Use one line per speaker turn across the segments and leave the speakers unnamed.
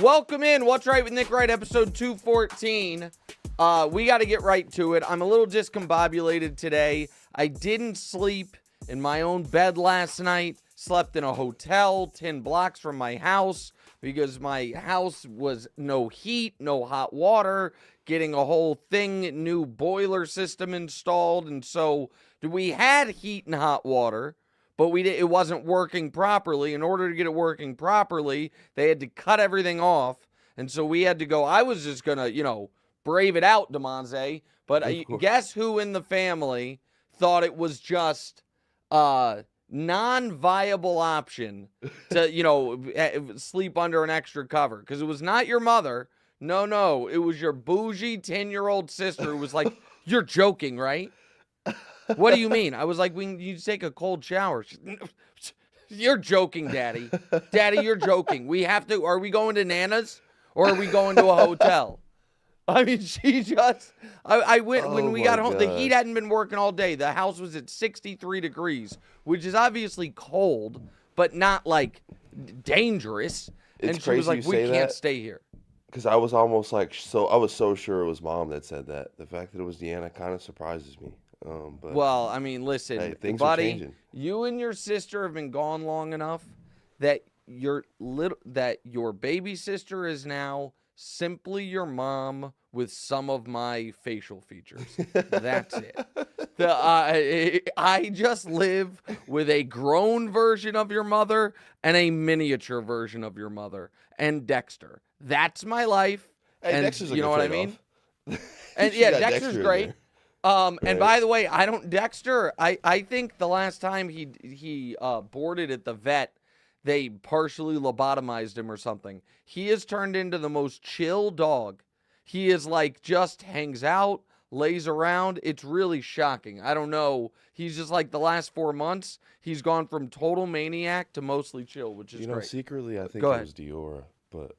Welcome in. What's Right with Nick Wright, episode 214. We got to get right to it. I'm a little discombobulated today. I didn't sleep in my own bed last night. Slept in a hotel 10 blocks from my house because my house was no heat, no hot water, getting a whole new boiler system installed. And so we had heat and hot water, but it wasn't working properly. In order to get it working properly, they had to cut everything off. And so we had to go. I was just going to, brave it out, Damonza. But guess who in the family thought it was just non-viable option to, sleep under an extra cover? Because it was not your mother. No. It was your bougie 10-year-old sister who was like, "You're joking, right?" "What do you mean?" I was like, "You take a cold shower." "You're joking, Daddy. Daddy, you're joking. We have to, are we going to Nana's or are we going to a hotel?" I mean, she just, I went, when we got home, the heat hadn't been working all day. The house was at 63 degrees, which is obviously cold, but not like dangerous.
It's
and she was like, "We can't stay here."
Because I was almost like, I was so sure it was Mom that said that. The fact that it was Deanna kind of surprises me. But
well, I mean, listen,
hey, things
buddy,
are changing.
You and your sister have been gone long enough that your baby sister is now simply your mom with some of my facial features. That's it. I just live with a grown version of your mother and a miniature version of your mother and Dexter. That's my life.
Hey,
and
Dexter's
you know what I mean? And
yeah,
Dexter's great. And by the way, Dexter, I think the last time he boarded at the vet, they partially lobotomized him or something. He has turned into the most chill dog. He is like, just hangs out, lays around. It's really shocking. I don't know. He's just like the last 4 months, he's gone from total maniac to mostly chill, which is great.
Secretly, I think
Go
it
ahead.
was Dior, but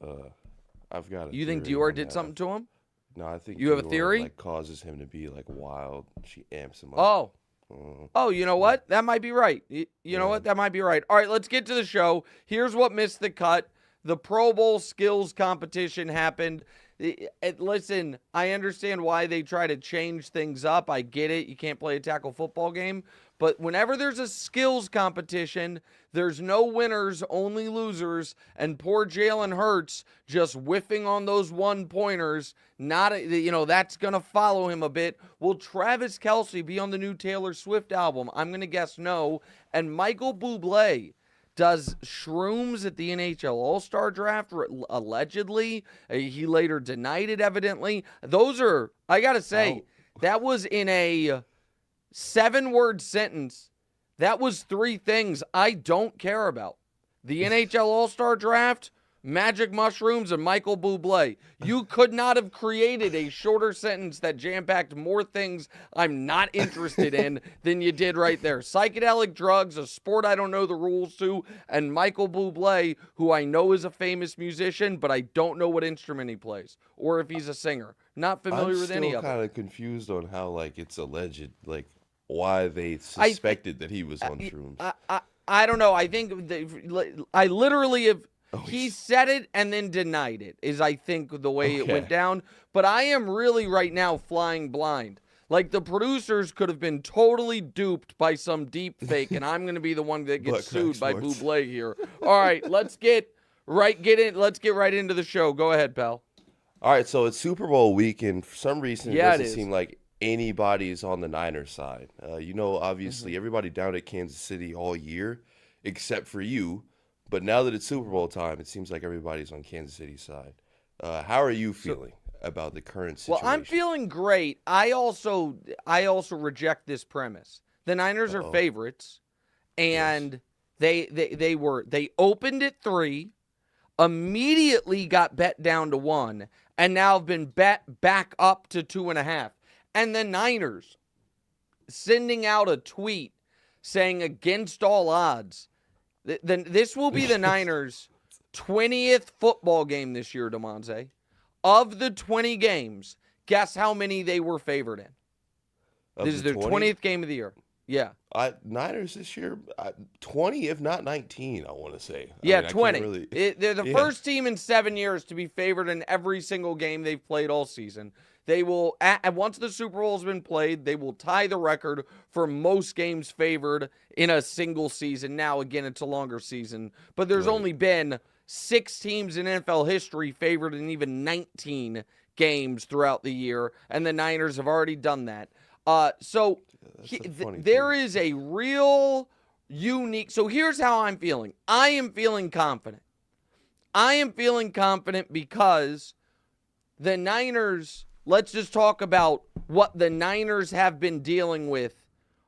I've got a
You think
theory
Dior
on
did
that.
something to him?
No, I think
You have a
Dior,
theory?
like, causes him to be like wild. She amps him up.
Oh, you know what? That might be right. You know what? That might be right. All right, let's get to the show. Here's what missed the cut. The Pro Bowl skills competition happened. Listen, I understand why they try to change things up. I get it. You can't play a tackle football game. But whenever there's a skills competition, there's no winners, only losers. And poor Jalen Hurts just whiffing on those one-pointers. That's going to follow him a bit. Will Travis Kelce be on the new Taylor Swift album? I'm going to guess no. And Michael Bublé does shrooms at the NHL All-Star Draft, allegedly. He later denied it, evidently. Those are, I got to say, that was in a 7-word sentence. That was 3 things I don't care about. The NHL All-Star Draft, magic mushrooms, and Michael Bublé. You could not have created a shorter sentence that jam-packed more things I'm not interested in than you did right there. Psychedelic drugs, a sport I don't know the rules to, and Michael Bublé, who I know is a famous musician, but I don't know what instrument he plays or if he's a singer. Not familiar with any of
I'm
it.
still kind of confused on how, like, it's alleged, like, why they suspected that he was on shrooms.
I don't know. I think I literally have... He said it and then denied it, is I think the way it went down. But I am really right now flying blind. Like, the producers could have been totally duped by some deep fake, and I'm going to be the one that gets sued by Bublé here. All right, let's get right into the show. Go ahead, pal.
All right, so it's Super Bowl week, and for some reason it doesn't
is.
seem like anybody's on the Niners side. Obviously, everybody down at Kansas City all year, except for you. But now that it's Super Bowl time, it seems like everybody's on Kansas City's side. How are you feeling about the current situation?
Well, I'm feeling great. I also reject this premise. The Niners are favorites, and they opened at 3, immediately got bet down to 1, and now have been bet back up to 2.5. And the Niners sending out a tweet saying against all odds. This will be the Niners' 20th football game this year, Damonza. Of the 20 games, guess how many they were favored in? This is their 20th game of the year. Yeah.
Niners this year, 20, if not 19, I want to say.
Yeah,
I can't
20.
really-
They're the
Yeah.
first team in 7 years to be favored in every single game they've played all season. They will, and once the Super Bowl has been played, they will tie the record for most games favored in a single season. Now, again, it's a longer season, but there's
Right.
only been 6 teams in NFL history favored in even 19 games throughout the year, and the Niners have already done that. So there is a real unique. So here's how I'm feeling. I am feeling confident. I am feeling confident because the Niners, let's just talk about what the Niners have been dealing with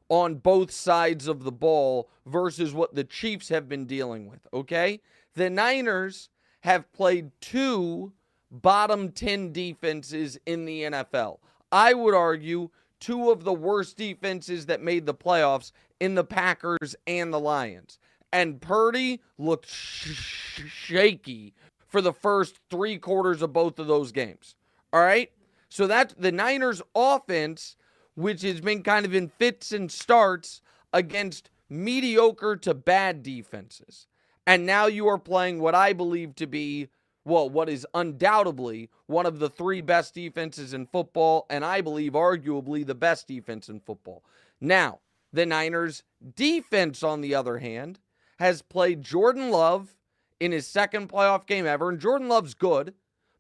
on both sides of the ball versus what the Chiefs have been dealing with, okay? The Niners have played 2 bottom 10 defenses in the NFL. I would argue 2 of the worst defenses that made the playoffs in the Packers and the Lions. And Purdy looked shaky for the first 3 quarters of both of those games. All right? So that's the Niners offense, which has been kind of in fits and starts against mediocre to bad defenses. And now you are playing what I believe to be, well, what is undoubtedly one of the 3 best defenses in football, and I believe arguably the best defense in football. Now, the Niners' defense, on the other hand, has played Jordan Love in his second playoff game ever, and Jordan Love's good,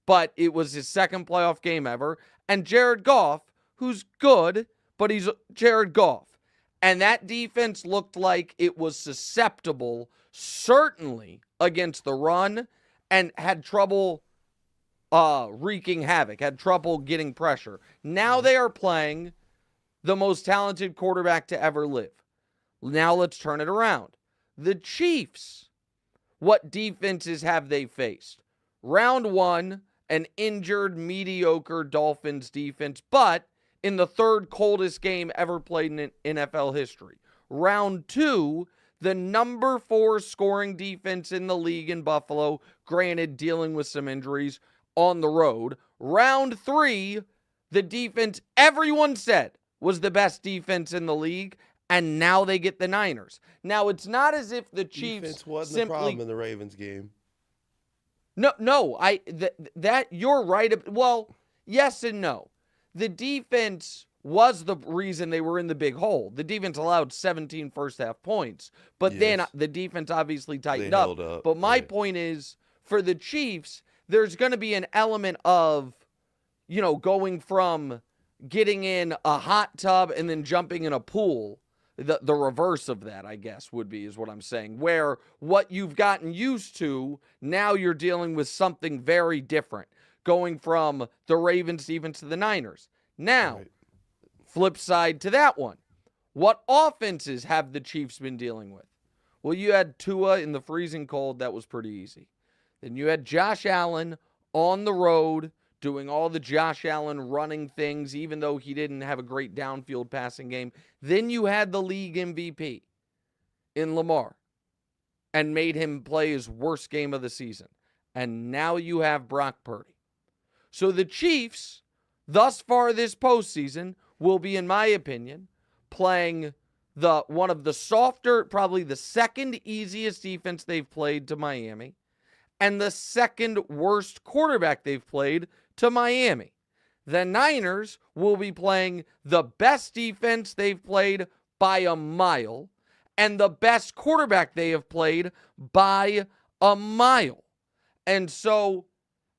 but it was his second playoff game ever, and Jared Goff, who's good, but he's Jared Goff. And that defense looked like it was susceptible, certainly, against the run, and had trouble wreaking havoc, had trouble getting pressure. Now they are playing the most talented quarterback to ever live. Now let's turn it around. The Chiefs, what defenses have they faced? Round 1, an injured, mediocre Dolphins defense, but in the 3rd coldest game ever played in NFL history. Round 2, the number 4 scoring defense in the league in Buffalo, granted dealing with some injuries on the road. Round 3, the defense everyone said was the best defense in the league, and now they get the Niners. Now, it's not as if the Chiefs
Defense wasn't
simply...
the problem in the Ravens game.
No, that you're right. Well, yes and no. The defense was the reason they were in the big hole. The defense allowed 17 first half points, but then the defense obviously tightened up. But my point is, for the Chiefs, there's going to be an element of, going from getting in a hot tub and then jumping in a pool. The reverse of that, I guess, is what I'm saying, where what you've gotten used to, now you're dealing with something very different, going from the Ravens defense to the Niners. Now, flip side to that one. What offenses have the Chiefs been dealing with? Well, you had Tua in the freezing cold. That was pretty easy. Then you had Josh Allen on the road doing all the Josh Allen running things, even though he didn't have a great downfield passing game. Then you had the league MVP in Lamar and made him play his worst game of the season. And now you have Brock Purdy. So the Chiefs, thus far this postseason, will be, in my opinion, playing one of the softer, probably the second easiest defense they've played to Miami, and the second worst quarterback they've played to Miami. The Niners will be playing the best defense they've played by a mile and the best quarterback they have played by a mile. And so,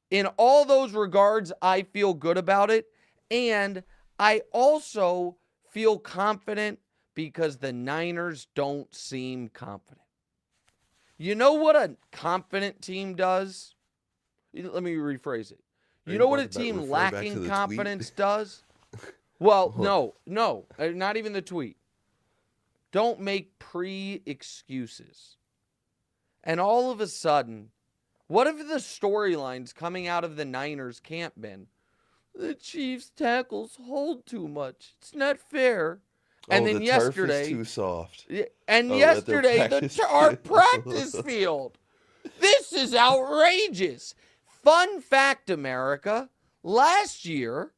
in all those regards, I feel good about it. And I also feel confident because the Niners don't seem confident. You know what a confident team does? Let me rephrase it. You know what a team lacking confidence does? Well, no, not even the tweet. Don't make pre-excuses. And all of a sudden, what if the storylines coming out of the Niners camp been, the Chiefs tackles hold too much. It's not fair. And then
the
yesterday,
turf is too soft.
And yesterday, our practice field. This is outrageous. Fun fact, America, last year,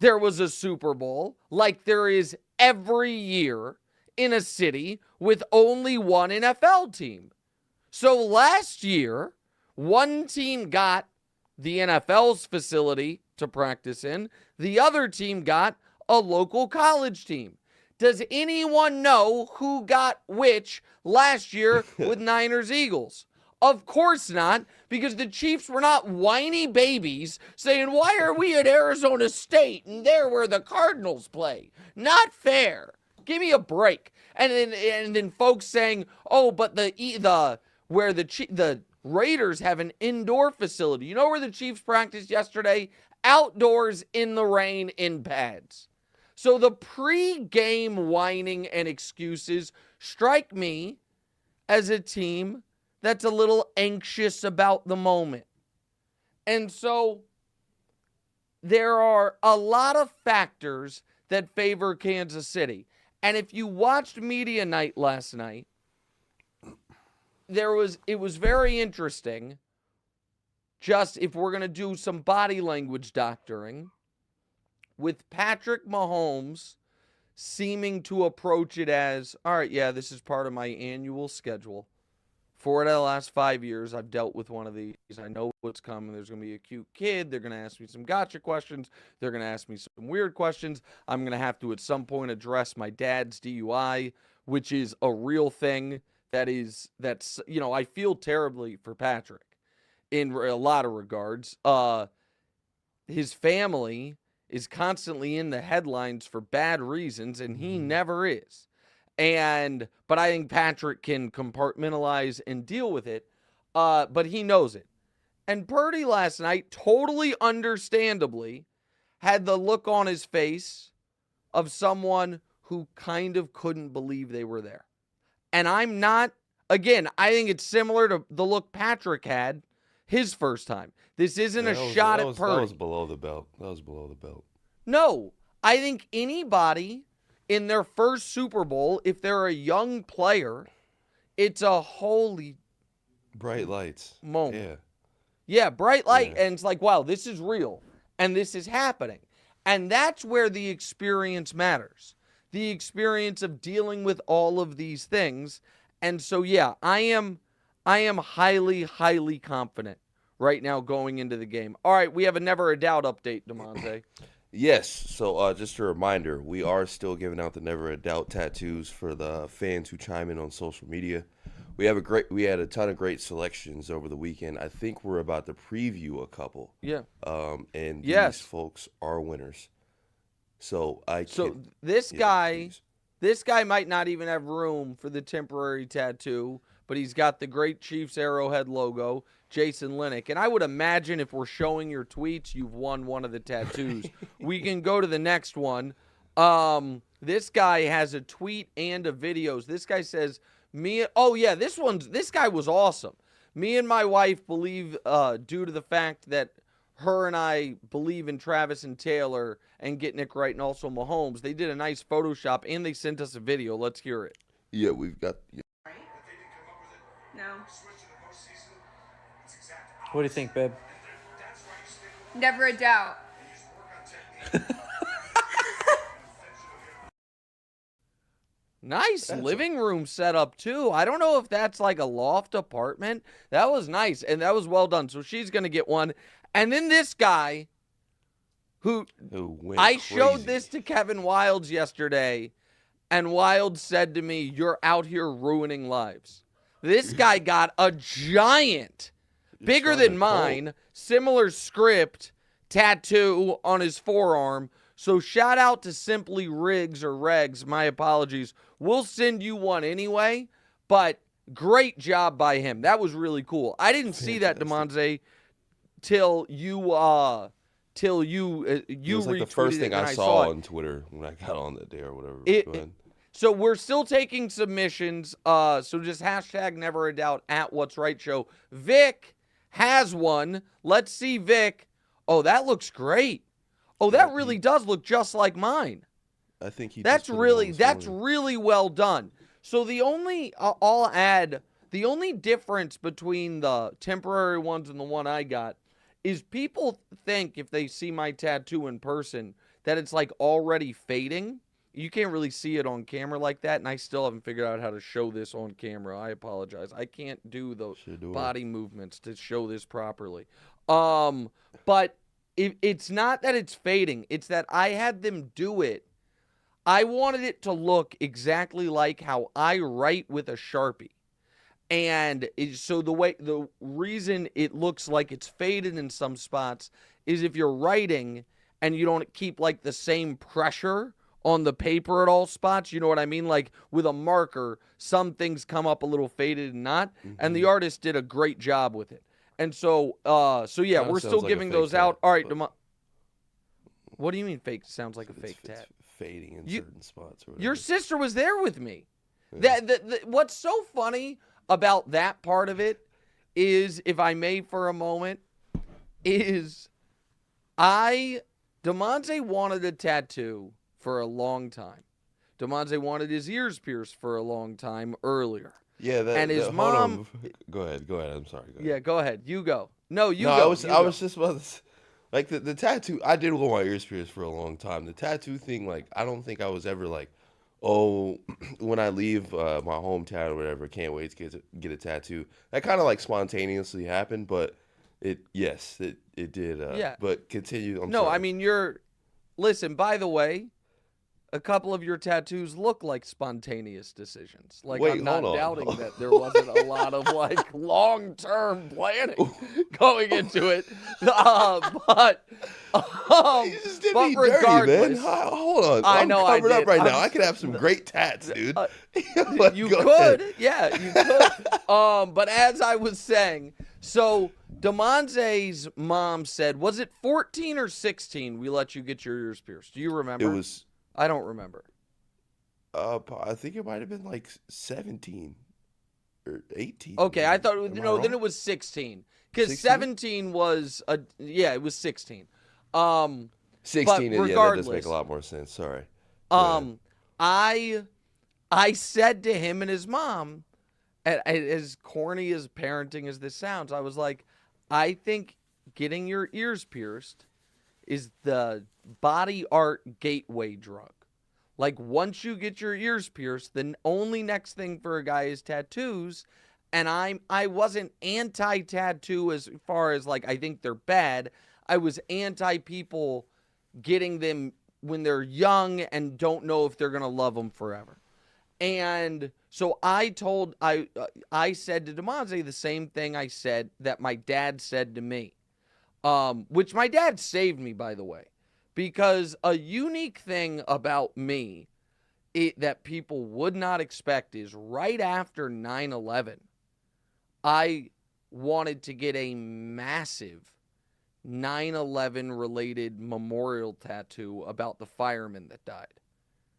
there was a Super Bowl like there is every year in a city with only one NFL team. So last year, one team got the NFL's facility to practice in. The other team got a local college team. Does anyone know who got which last year with Niners Eagles? Of course not, because the Chiefs were not whiny babies saying, why are we at Arizona State and there where the Cardinals play? Not fair. Give me a break. And then folks saying, oh, but the Raiders have an indoor facility. You know where the Chiefs practiced yesterday? Outdoors in the rain in pads. So the pre-game whining and excuses strike me as a team that's a little anxious about the moment. And so there are a lot of factors that favor Kansas City. And if you watched Media Night last night, it was very interesting. Just if we're going to do some body language doctoring, with Patrick Mahomes seeming to approach it as, all right, yeah, this is part of my annual schedule. 4 out of the last 5 years, I've dealt with one of these. I know what's coming. There's going to be a cute kid. They're going to ask me some gotcha questions. They're going to ask me some weird questions. I'm going to have to at some point address my dad's DUI, which is a real thing. That's I feel terribly for Patrick in a lot of regards. His family is constantly in the headlines for bad reasons, and he never is. But I think Patrick can compartmentalize and deal with it, but he knows it. And Purdy last night, totally understandably, had the look on his face of someone who kind of couldn't believe they were there. And I'm not, again, I think it's similar to the look Patrick had his first time. This isn't a shot at Purdy.
That was below the belt.
No, I think anybody in their first Super Bowl, if they're a young player, it's a holy
bright lights
moment. Yeah, bright light, and it's like, wow, this is real, and this is happening. And that's where the experience matters. The experience of dealing with all of these things. And so, yeah, I am highly, highly confident right now going into the game. All right, we have a Never a Doubt update, Damonza.
Yes, so just a reminder, we are still giving out the Never a Doubt tattoos for the fans who chime in on social media. We had a ton of great selections over the weekend. I think we're about to preview a couple.
Yeah.
And these folks are winners. So
this guy might not even have room for the temporary tattoo, but he's got the great Chiefs Arrowhead logo, Jason Linnick. And I would imagine if we're showing your tweets, you've won one of the tattoos. We can go to the next one. This guy has a tweet and a videos. This guy says, this guy was awesome. Me and my wife believe, due to the fact that her and I believe in Travis and Taylor and get Nick Wright and also Mahomes, they did a nice Photoshop and they sent us a video. Let's hear it.
Yeah, we've got... Yeah.
No.
What do you think, babe?
Never a doubt.
Nice living room setup, too. I don't know if that's like a loft apartment. That was nice, and that was well done. So she's going to get one. And then this guy who I showed this to Kevin Wildes yesterday, and Wildes said to me, "You're out here ruining lives." This guy got a giant, bigger than mine, similar script tattoo on his forearm. So shout out to Simply Riggs or Regs. My apologies. We'll send you one anyway, but great job by him. That was really cool. I didn't see that, Damonza, till you
it was like the first thing I saw on Twitter when I got on that day or whatever.
So we're still taking submissions. So just hashtag Never a Doubt at What's Right Show. Vic has one. Let's see, Vic. Oh, that looks great. Oh, that really does look just like mine.
I think
that's really well done. So I'll add the only difference between the temporary ones and the one I got is people think if they see my tattoo in person that it's like already fading. you can't really see it on camera like that, and I still haven't figured out how to show this on camera. I apologize. I can't do the body movements to show this properly. But it's not that it's fading. It's that I had them do it. I wanted it to look exactly like how I write with a Sharpie. And so the reason it looks like it's faded in some spots is if you're writing and you don't keep like the same pressure on the paper at all spots, you know what I mean? Like with a marker, some things come up a little faded and not, and the artist did a great job with it. And so yeah, we're still giving those out. All right, what do you mean fake? Sounds like a fake tat.
Fading in certain spots. Or
your sister was there with me. Yeah. What's so funny about that part of it is, if I may for a moment, is Damonza wanted a tattoo for a long time. Damonza wanted his ears pierced for a long time earlier.
Yeah,
and his mom.
Go ahead. I'm sorry. Go ahead.
Yeah, go ahead. You go. No, go. I
was just about to. Like, the tattoo, I did want my ears pierced for a long time. The tattoo thing, like, I don't think I was ever like, oh, when I leave my hometown or whatever, can't wait to get a tattoo. That kind of, like, spontaneously happened, but it did.
Yeah.
But continue.
No, I mean, listen, by the way, a couple of your tattoos look like spontaneous decisions. Like,
Wait,
I'm not
hold on.
doubting that there wasn't a lot of, like, long-term planning going into it. But
you just did me dirty, man. Hold on. I'm covered up right now. I could have some great tats, dude.
You could. Yeah, you could. But as I was saying, so Damonza's mom said, was it 14 or 16 we let you get your ears pierced? Do you remember?
It was...
I don't remember.
I think it might have been like 17 or 18.
Okay, I thought then it was 16 because 17 was it was 16.
16, that does make a lot more sense. Sorry.
I said to him and his mom, as corny as parenting as this sounds, I was like, I think getting your ears pierced is the body art gateway drug. Like, once you get your ears pierced, the only next thing for a guy is tattoos. And I wasn't anti-tattoo as far as, like, I think they're bad. I was anti people getting them when they're young and don't know if they're going to love them forever. And so I said to Damonza the same thing I said that my dad said to me. Which my dad saved me, by the way, because a unique thing about me that people would not expect is right after 9/11, I wanted to get a massive 9/11 related memorial tattoo about the firemen that died.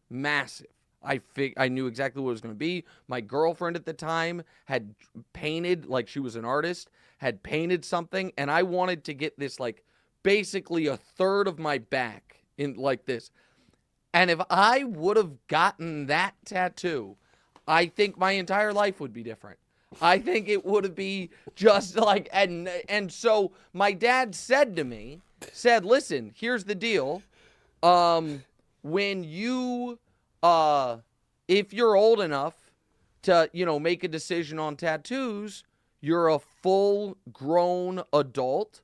Massive. I knew exactly what it was going to be. My girlfriend at the time had painted, like she was an artist, had painted something, and I wanted to get this, like, basically a third of my back in like this. And if I would have gotten that tattoo, I think my entire life would be different. I think it would be just like, and so my dad said to me, listen, here's the deal. When you, if you're old enough to, make a decision on tattoos, you're a full-grown adult,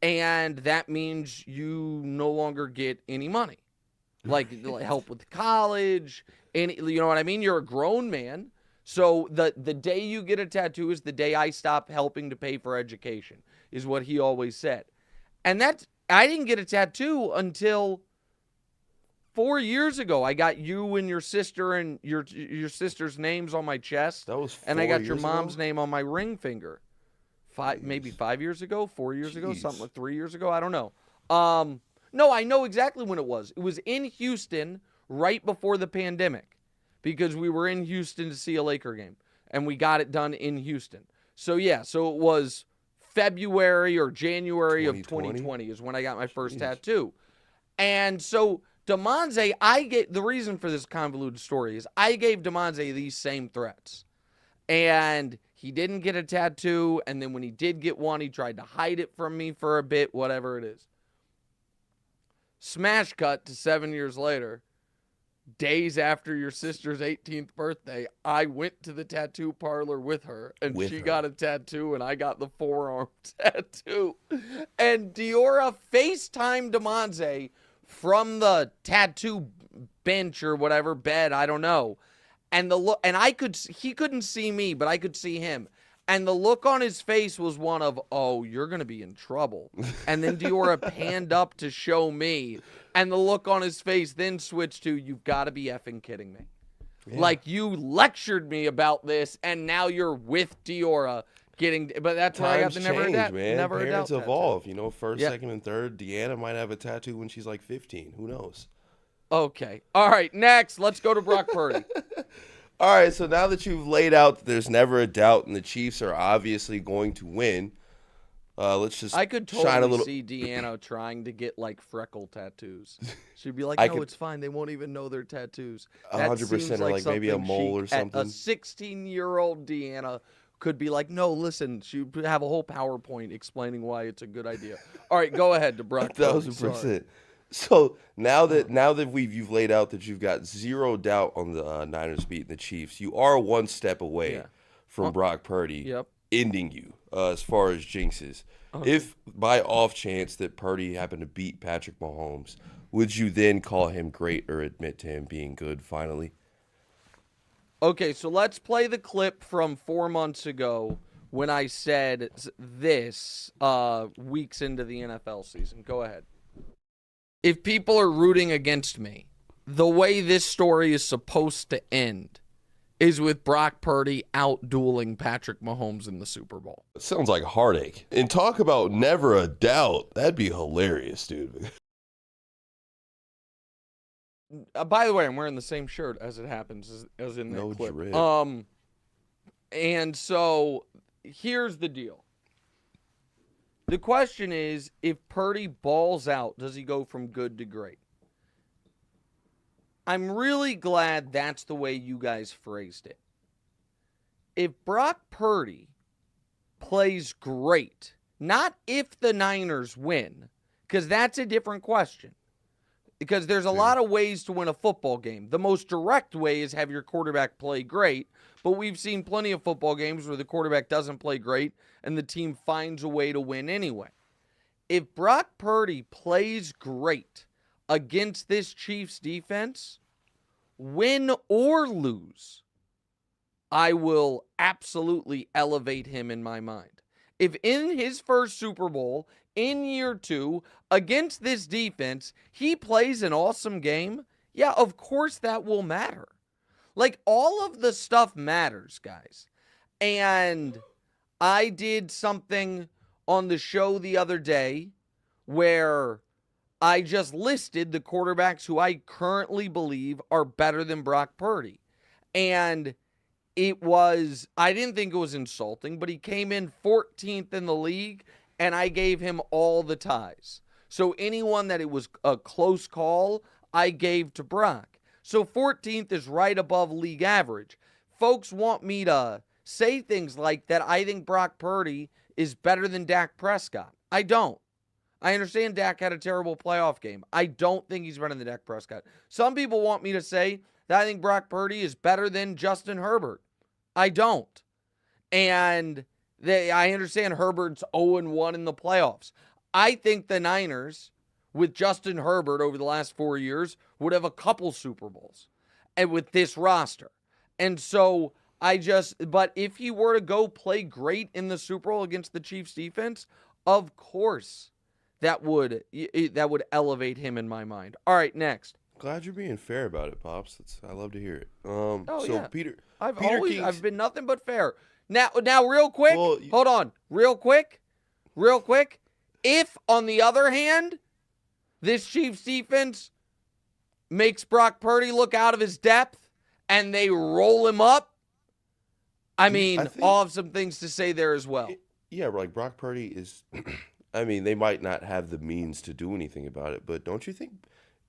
and that means you no longer get any money. Like help with college, you know what I mean? You're a grown man. So the day you get a tattoo is the day I stop helping to pay for education, is what he always said. And I didn't get a tattoo until 4 years ago. I got you and your sister and your sister's names on my chest.
That was 4
and I got
years
your mom's
ago?
name on my ring finger. Maybe 5 years ago, 4 years ago, something like 3 years ago. I don't know. No, I know exactly when it was. It was in Houston right before the pandemic, because we were in Houston to see a Laker game, and we got it done in Houston. So yeah, so it was February or January of 2020 is when I got my first tattoo. And so Damonza, the reason for this convoluted story is I gave Damonza these same threats. And he didn't get a tattoo, and then when he did get one, he tried to hide it from me for a bit, whatever it is. Smash cut to 7 years later. days after your sister's 18th birthday, I went to the tattoo parlor with her, and she got a tattoo, and I got the forearm tattoo. And Diora FaceTimed Damonza from the tattoo bench or whatever, bed, I don't know. And he couldn't see me, but I could see him. And the look on his face was one of, oh, you're going to be in trouble. And then Diora panned up to show me. And the look on his face then switched to, you've got to be effing kidding me. Yeah. Like, you lectured me about this, and now you're with Diora getting... But that's why I got the never
change, man. Parents evolve.
Tattoo.
You know, first, second, and third. Deanna might have a tattoo when she's like 15. Who knows?
Okay. All right, next. Let's go to Brock Purdy.
All right, so now that you've laid out that there's never a doubt and the Chiefs are obviously going to win, let's just
I could
shine a
totally
little...
see Deanna trying to get, like, freckle tattoos. She'd be like, it's fine. They won't even know they're tattoos.
100%, or like maybe a mole or something.
A 16-year-old Deanna could be like, no, listen, she'd have a whole PowerPoint explaining why it's a good idea. All right, go ahead to Brock Purdy.
1,000%. So now that you've laid out that you've got zero doubt on the Niners beating the Chiefs, you are one step away from Brock Purdy ending you as far as jinxes. Okay. If by off chance that Purdy happened to beat Patrick Mahomes, would you then call him great or admit to him being good finally?
Okay, so let's play the clip from 4 months ago when I said this weeks into the NFL season. Go ahead. If people are rooting against me, the way this story is supposed to end is with Brock Purdy out-dueling Patrick Mahomes in the Super Bowl.
It sounds like heartache. And talk about never a doubt. That'd be hilarious, dude.
By the way, I'm wearing the same shirt as it happens as in that clip.
Drip.
And so here's the deal. The question is, if Purdy balls out, does he go from good to great? I'm really glad that's the way you guys phrased it. If Brock Purdy plays great, not if the Niners win, because that's a different question. Because there's a lot of ways to win a football game. The most direct way is have your quarterback play great, but we've seen plenty of football games where the quarterback doesn't play great and the team finds a way to win anyway. If Brock Purdy plays great against this Chiefs defense, win or lose, I will absolutely elevate him in my mind. If in his first Super Bowl, in year 2, against this defense, he plays an awesome game, yeah, of course that will matter. Like, all of the stuff matters, guys. And I did something on the show the other day where I just listed the quarterbacks who I currently believe are better than Brock Purdy. And I didn't think it was insulting, but he came in 14th in the league, and I gave him all the ties. So anyone that it was a close call, I gave to Brock. So 14th is right above league average. Folks want me to say things like that I think Brock Purdy is better than Dak Prescott. I don't. I understand Dak had a terrible playoff game. I don't think he's better than Dak Prescott. Some people want me to say that I think Brock Purdy is better than Justin Herbert. I don't. And I understand Herbert's 0-1 in the playoffs. I think the Niners, with Justin Herbert over the last 4 years, would have a couple Super Bowls and with this roster. And so but if he were to go play great in the Super Bowl against the Chiefs defense, of course that would elevate him in my mind. All right, next.
Glad you're being fair about it, Pops. I love to hear it.
I've been nothing but fair. Now, real quick, hold on. Real quick. If, on the other hand, this Chiefs defense makes Brock Purdy look out of his depth and they roll him up, I'll have some things to say there as well.
Yeah, like Brock Purdy is, they might not have the means to do anything about it, but don't you think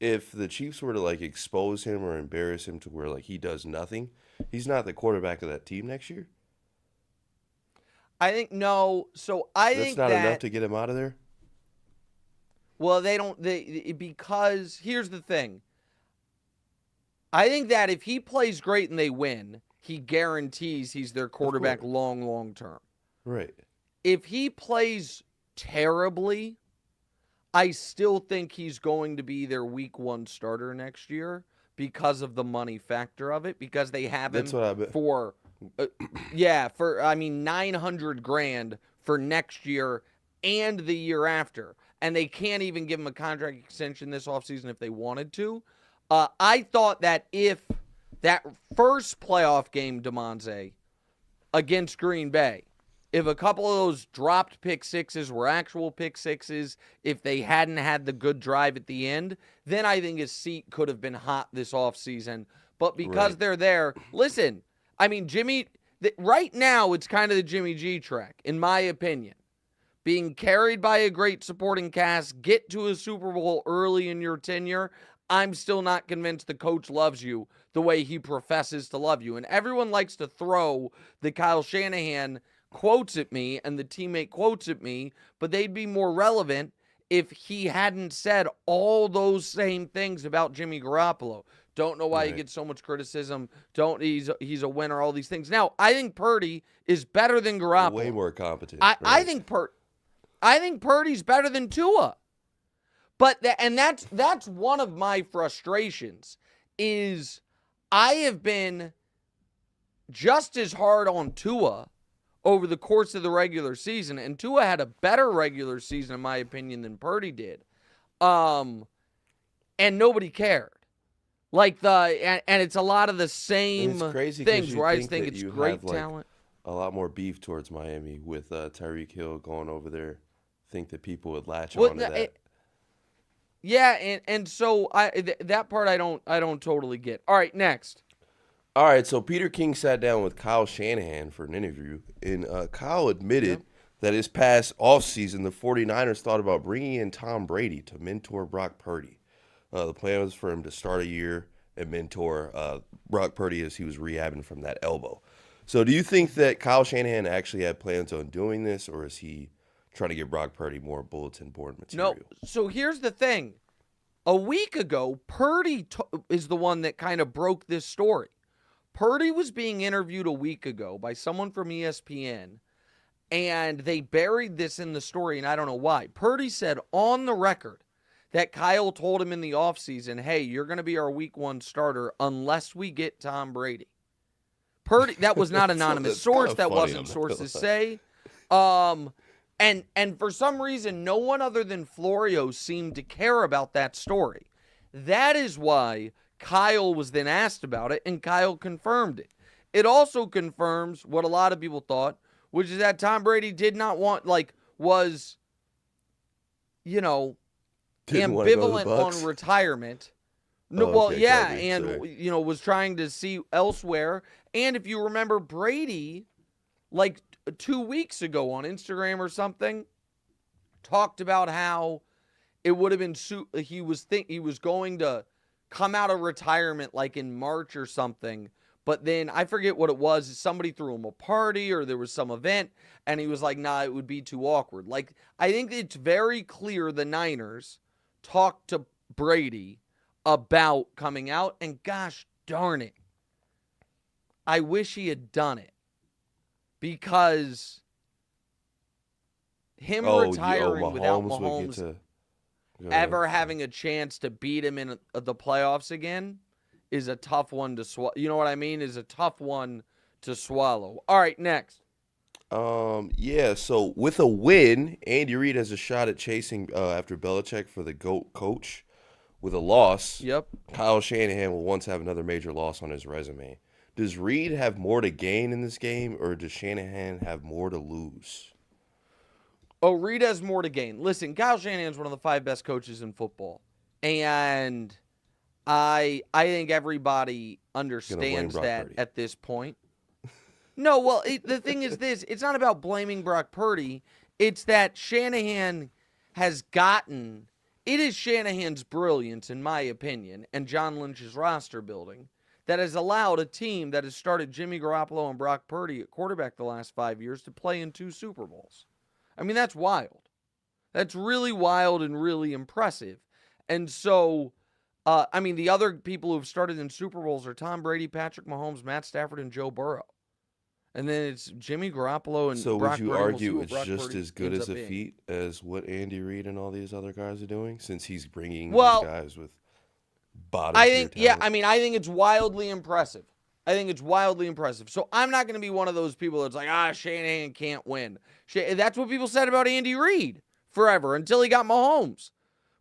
if the Chiefs were to, like, expose him or embarrass him to where, like, he does nothing, he's not the quarterback of that team next year?
I think no. So I think
that's not enough to get him out of there.
Well, because here's the thing. I think that if he plays great and they win, he guarantees he's their quarterback
course.
long term.
Right.
If he plays terribly, I still think he's going to be their week 1 starter next year because of the money factor of it, because they have him
That's what I bet.
for, $900,000 for next year and the year after. And they can't even give him a contract extension this offseason if they wanted to. I thought that if that first playoff game, Damonza, against Green Bay, if a couple of those dropped pick sixes were actual pick sixes, if they hadn't had the good drive at the end, then I think his seat could have been hot this offseason. But because they're there, listen, I mean, right now it's kind of the Jimmy G track, in my opinion. Being carried by a great supporting cast, get to a Super Bowl early in your tenure, I'm still not convinced the coach loves you the way he professes to love you. And everyone likes to throw the Kyle Shanahan quotes at me and the teammate quotes at me, but they'd be more relevant if he hadn't said all those same things about Jimmy Garoppolo. Don't know why he gets so much criticism. He's a winner, all these things. Now, I think Purdy is better than Garoppolo.
Way more competent.
I think Purdy's better than Tua. But that's one of my frustrations is I have been just as hard on Tua over the course of the regular season, and Tua had a better regular season, in my opinion, than Purdy did. And nobody cared. And it's a lot of the same things where I just think it's great talent.
A lot more beef towards Miami with Tyreek Hill going over there. Think that people would latch on to that.
Yeah, and so that part I don't totally get. All right, next.
All right, so Peter King sat down with Kyle Shanahan for an interview, and Kyle admitted that this past offseason, the 49ers thought about bringing in Tom Brady to mentor Brock Purdy. The plan was for him to start a year and mentor Brock Purdy as he was rehabbing from that elbow. So do you think that Kyle Shanahan actually had plans on doing this, or is he trying to give Brock Purdy more bulletin board material?
No, so here's the thing. A week ago, Purdy is the one that kind of broke this story. Purdy was being interviewed a week ago by someone from ESPN, and they buried this in the story, and I don't know why. Purdy said on the record that Kyle told him in the offseason, hey, you're going to be our week 1 starter unless we get Tom Brady. Purdy, that was not anonymous source. That wasn't sources say. And for some reason, no one other than Florio seemed to care about that story. That is why Kyle was then asked about it, and Kyle confirmed it. It also confirms what a lot of people thought, which is that Tom Brady did not want, was, ambivalent on retirement. No, was trying to see elsewhere. And if you remember, Brady, 2 weeks ago on Instagram or something, talked about how it would have been he was going to come out of retirement in March or something, but then I forget what it was. Somebody threw him a party or there was some event, and he was like, nah, it would be too awkward. I think it's very clear the Niners talked to Brady about coming out, and gosh darn it, I wish he had done it. Because him retiring without Mahomes ever having a chance to beat him in the playoffs again is a tough one to swallow. You know what I mean? Is a tough one to swallow. All right, next.
So with a win, Andy Reid has a shot at chasing after Belichick for the GOAT coach. With a loss, Kyle Shanahan will once have another major loss on his resume. Does Reid have more to gain in this game, or does Shanahan have more to lose?
Oh, Reid has more to gain. Listen, Kyle Shanahan's one of the 5 best coaches in football. And I think everybody understands that Purdy at this point. No, well, the thing is this. It's not about blaming Brock Purdy. It's that Shanahan has gotten... It is Shanahan's brilliance, in my opinion, and John Lynch's roster building that has allowed a team that has started Jimmy Garoppolo and Brock Purdy at quarterback the last 5 years to play in 2 Super Bowls. I mean, that's wild. That's really wild and really impressive. And so I mean, the other people who've started in Super Bowls are Tom Brady, Patrick Mahomes, Matt Stafford, and Joe Burrow. And then it's Jimmy Garoppolo and
So
Brock
would you
Purdy. We'll see
argue
what
it's
Brock
just
Purdy
as good
ends
as
up
a
being.
feat as what Andy Reid and all these other guys are doing, since he's bringing
Well,
these guys with bottom
I
tier
think,
talent?
I mean, I think it's wildly impressive. So I'm not going to be one of those people that's like, Shanahan can't win. That's what people said about Andy Reid forever until he got Mahomes.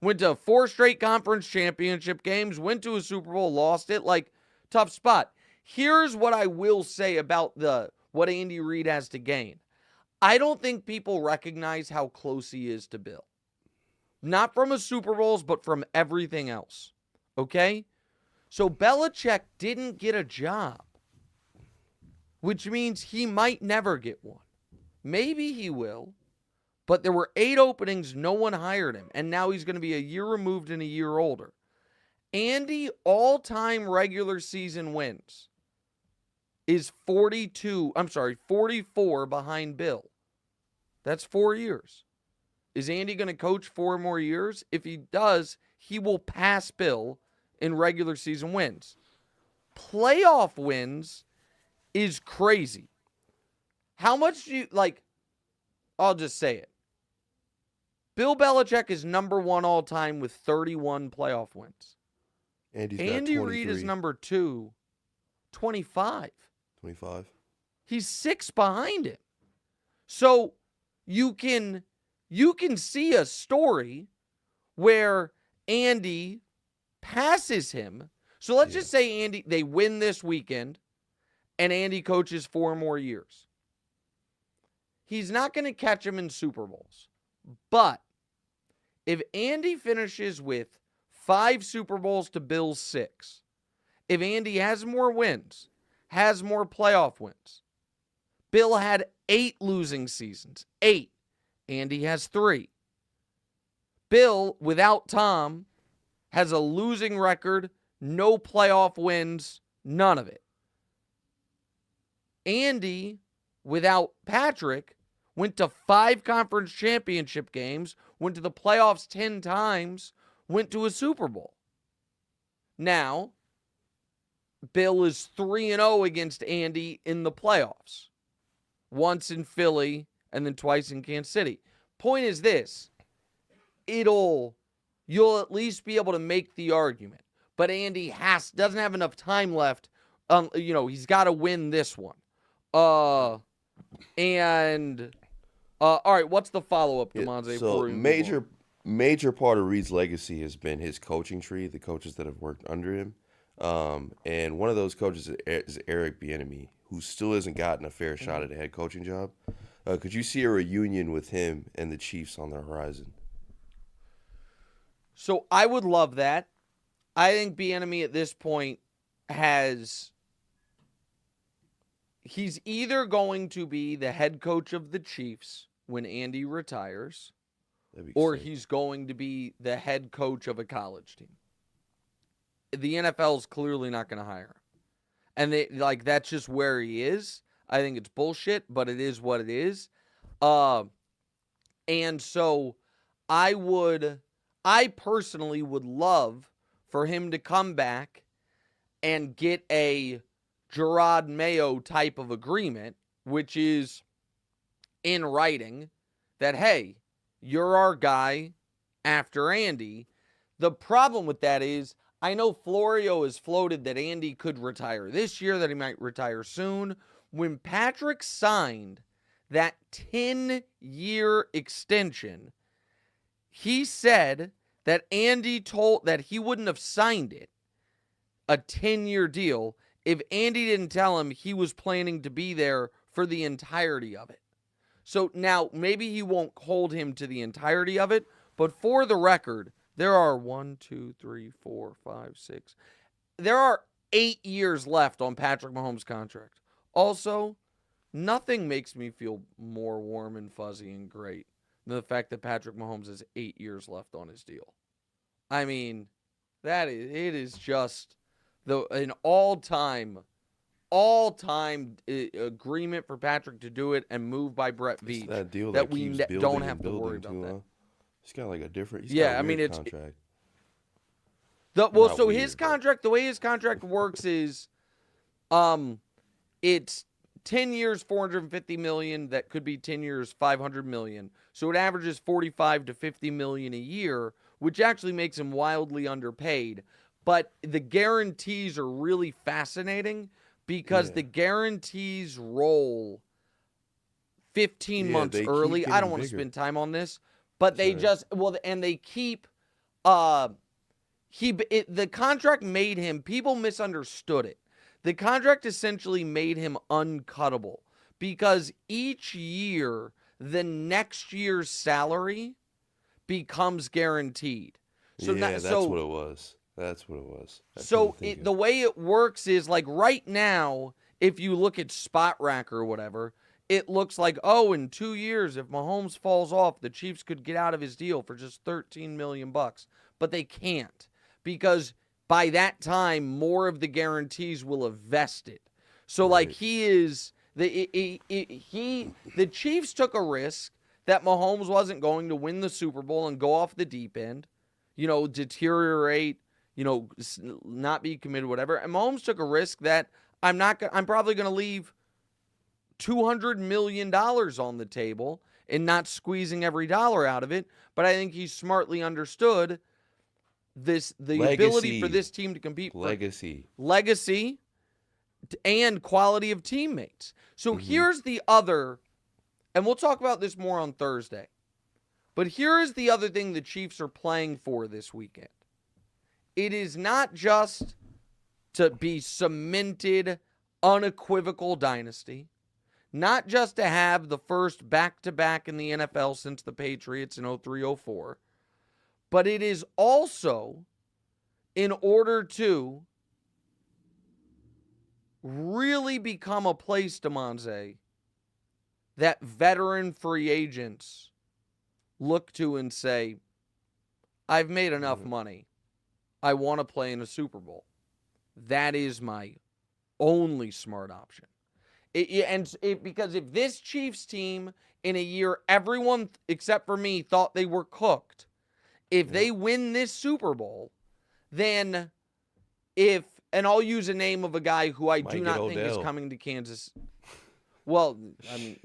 Went to 4 straight conference championship games, went to a Super Bowl, lost it. Like, tough spot. Here's what I will say about what Andy Reid has to gain. I don't think people recognize how close he is to Bill. Not from a Super Bowls, but from everything else. Okay? So Belichick didn't get a job, which means he might never get one. Maybe he will, but there were 8 openings, no one hired him, and now he's going to be a year removed and a year older. Andy, all-time regular season wins is 44 behind Bill. That's 4 years. Is Andy going to coach 4 more years? If he does, he will pass Bill in regular season wins. Playoff wins is crazy. How much do you, I'll just say it. Bill Belichick is number 1 all time with 31 playoff wins. Andy Reid is number 2, 25.
25.
He's 6 behind him. So you can see a story where Andy passes him. So let's just say they win this weekend and Andy coaches 4 more years. He's not going to catch him in Super Bowls. But if Andy finishes with 5 Super Bowls to Bill's 6, if Andy has more wins, has more playoff wins, Bill had 8 losing seasons. 8. Andy has 3. Bill, without Tom, has a losing record, no playoff wins, none of it. Andy, without Patrick, went to 5 conference championship games, went to the playoffs 10 times, went to a Super Bowl. Now, Bill is 3-0 against Andy in the playoffs. Once in Philly and then twice in Kansas City. Point is this. You'll at least be able to make the argument. But Andy doesn't have enough time left. He's got to win this one. All right, what's the follow-up, Damonza?
So major part of Reid's legacy has been his coaching tree, the coaches that have worked under him. And one of those coaches is Eric Bieniemy, who still hasn't gotten a fair shot at a head coaching job. Could you see a reunion with him and the Chiefs on the horizon?
So I would love that. I think Bieniemy at this point he's either going to be the head coach of the Chiefs when Andy retires, or he's going to be the head coach of a college team. The NFL's clearly not going to hire him. And that's just where he is. I think it's bullshit, but it is what it is. And so I personally would love for him to come back and get a Gerard Mayo type of agreement, which is in writing that, hey, you're our guy after Andy. The problem with that is I know Florio has floated that Andy could retire this year, that he might retire soon. When Patrick signed that 10-year extension, he said that Andy told that he wouldn't have signed it, a 10-year deal, if Andy didn't tell him he was planning to be there for the entirety of it. So now maybe he won't hold him to the entirety of it, but for the record, there are 6. There are 8 years left on Patrick Mahomes' contract. Also, nothing makes me feel more warm and fuzzy and great than the fact that Patrick Mahomes has 8 years left on his deal. I mean, it is just an all-time agreement for Patrick to do it and move by Brett Veach.
That deal
that
we
don't have to worry about that.
He's got like a different.
Contract.
Not
So
weird,
his
but-
contract, the way his contract works is, it's 10 years, 450 million. That could be 10 years, 500 million. So it averages 45 to 50 million a year, which actually makes him wildly underpaid. But the guarantees are really fascinating because the guarantees roll 15 months
they keep
early. I don't
getting
want to
bigger.
spend time on this, but they
Sure.
just, and they keep, the contract made him, people misunderstood it. The contract essentially made him uncuttable because each year, the next year's salary becomes guaranteed. So
that's what it was. That's what it was.
So the way it works is like right now, if you look at Spot Rack or whatever, it looks like, oh, in 2 years, if Mahomes falls off, the Chiefs could get out of his deal for just $13 million. But they can't because by that time, more of the guarantees will have vested. So like the Chiefs took a risk that Mahomes wasn't going to win the Super Bowl and go off the deep end, deteriorate, not be committed, whatever. And Mahomes took a risk that I'm probably going to leave $200 million on the table and not squeezing every dollar out of it. But I think he smartly understood the ability for this team to compete for legacy and quality of teammates. So here's the other, and we'll talk about this more on Thursday, but here is the other thing the Chiefs are playing for this weekend. It is not just to be cemented, unequivocal dynasty, not just to have the first back-to-back in the NFL since the Patriots in 03-04, but it is also in order to really become a place, Damonza, that veteran free agents look to and say, I've made enough money. I want to play in a Super Bowl. That is my only smart option. Because if this Chiefs team in a year, everyone except for me thought they were cooked, if they win this Super Bowl, then and I'll use a name of a guy who I do not think is coming to Kansas. Well, I mean,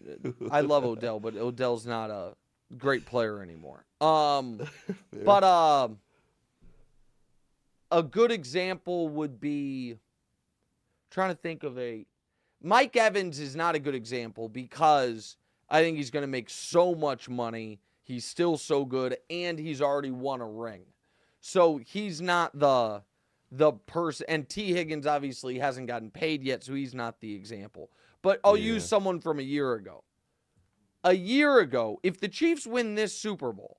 I love Odell, but Odell's not a great player anymore. But a good example would be, trying to think of Mike Evans is not a good example because I think he's going to make so much money. He's still so good, and he's already won a ring. So he's not the person. And T. Higgins obviously hasn't gotten paid yet, so he's not the example. But I'll use someone from a year ago. A year ago, if the Chiefs win this Super Bowl,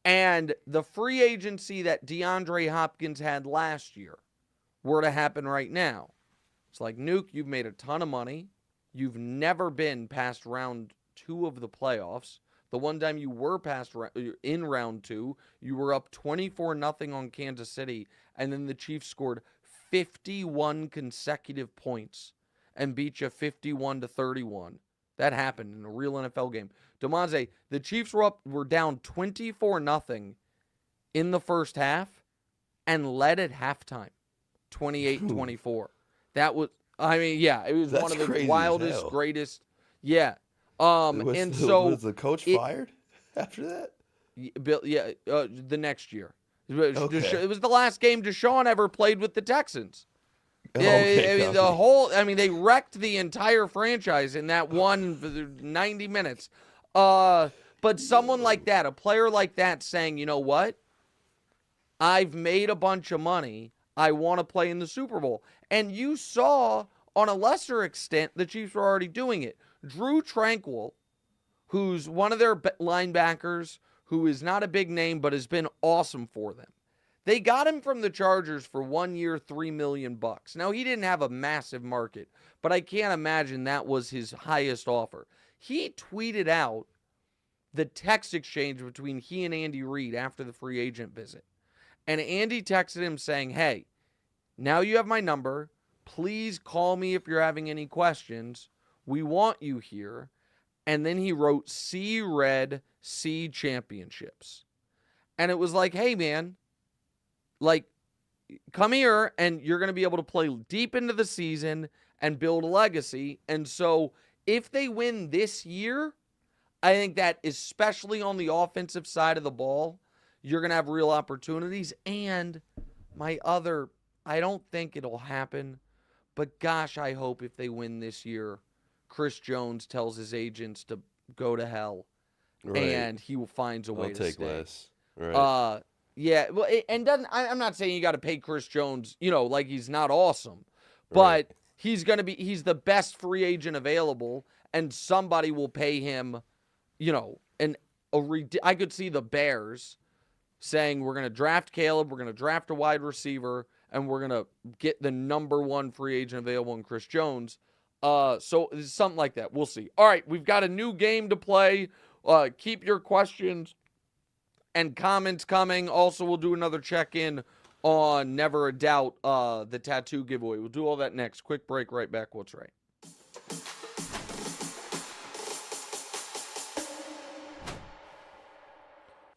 and the free agency that DeAndre Hopkins had last year were to happen right now, it's like, Nuke, you've made a ton of money. You've never been past round 2 of the playoffs. The one time you were in round 2, you were up 24-0 on Kansas City, and then the Chiefs scored 51 consecutive points and beat you 51-31. That happened in a real NFL game. Damonza, the Chiefs were down 24-0 in the first half and led at halftime, 28-24. That was, it was one of the wildest, greatest. Yeah.
Was the coach fired after that?
The next year.
Okay.
It was the last game Deshaun ever played with the Texans.
Okay,
they wrecked the entire franchise in that one 90 minutes. But someone like that, a player like that saying, you know what? I've made a bunch of money. I want to play in the Super Bowl. And you saw, on a lesser extent, the Chiefs were already doing it. Drew Tranquil, who's one of their linebackers, who is not a big name but has been awesome for them. They got him from the Chargers for 1 year, $3 million. Now, he didn't have a massive market, but I can't imagine that was his highest offer. He tweeted out the text exchange between he and Andy Reid after the free agent visit. And Andy texted him saying, hey, now you have my number. Please call me if you're having any questions. We want you here. And then he wrote, see red, see championships. And it was like, hey, man, like, come here and you're going to be able to play deep into the season and build a legacy. And so if they win this year, I think that especially on the offensive side of the ball, you're going to have real opportunities. And I don't think it'll happen, but gosh, I hope if they win this year, Chris Jones tells his agents to go to hell,
Right.
and he will find a way
I'll
to
take
stay.
less. Right.
Yeah, well, I'm not saying you got to pay Chris Jones, like he's not awesome,
Right.
but he's the best free agent available, and somebody will pay him, I could see the Bears saying we're going to draft Caleb, we're going to draft a wide receiver, and we're going to get the number one free agent available in Chris Jones. So it's something like that. We'll see. All right, we've got a new game to play. Keep your questions and comments coming. Also, we'll do another check-in on Never a Doubt, the tattoo giveaway. We'll do all that next. Quick break, right back. What's right?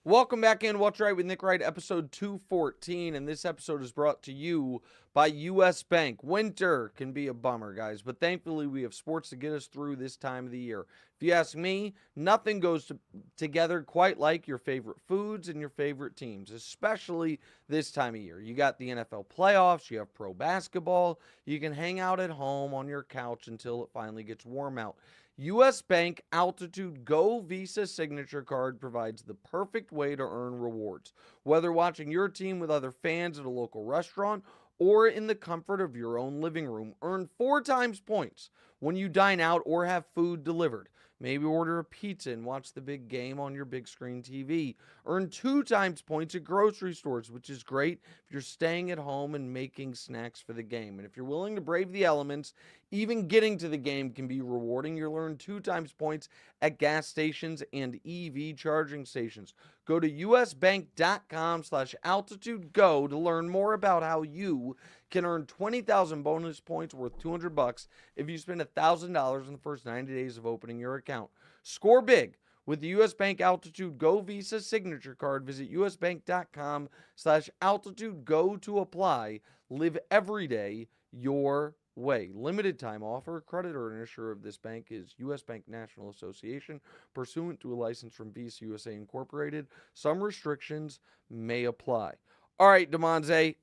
Welcome back in What's Right with Nick Wright, episode 214, and this episode is brought to you by U.S. Bank. Winter can be a bummer, guys, but thankfully we have sports to get us through this time of the year. If you ask me, nothing goes together quite like your favorite foods and your favorite teams, especially this time of year. You got the NFL playoffs, you have pro basketball, you can hang out at home on your couch until it finally gets warm out. U.S. Bank Altitude Go Visa Signature Card provides the perfect way to earn rewards. Whether watching your team with other fans at a local restaurant or in the comfort of your own living room, earn 4 times points when you dine out or have food delivered. Maybe order a pizza and watch the big game on your big screen TV. Earn 2 times points at grocery stores, which is great if you're staying at home and making snacks for the game. And if you're willing to brave the elements, even getting to the game can be rewarding. You'll earn 2 times points at gas stations and EV charging stations. Go to usbank.com/altitudego to learn more about how you can earn 20,000 bonus points worth $200 if you spend $1,000 in the first 90 days of opening your account. Score big with the U.S. Bank Altitude Go Visa Signature Card. Visit usbank.com/altitudego to apply. Live every day your way. Limited time offer. Creditor and issuer of this bank is U.S. Bank National Association, pursuant to a license from Visa USA Incorporated. Some restrictions may apply. All right, Damonza.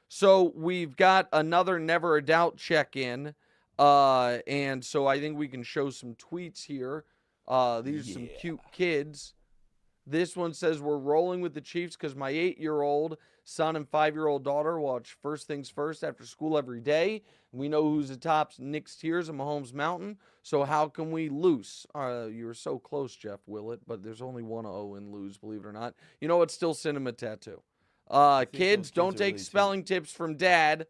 So we've got another Never a Doubt check-in. And so I think we can show some tweets here. These are some cute kids. This one says, we're rolling with the Chiefs because my 8-year-old son and 5-year-old daughter watch First Things First after school every day. We know who's atop Nick's Tiers and Mahomes Mountain, so how can we lose? You were so close, Jeff Willett, but there's only one O in lose, believe it or not. You know, it's still Cinema Tattoo. Kids, don't take spelling tips from Dad,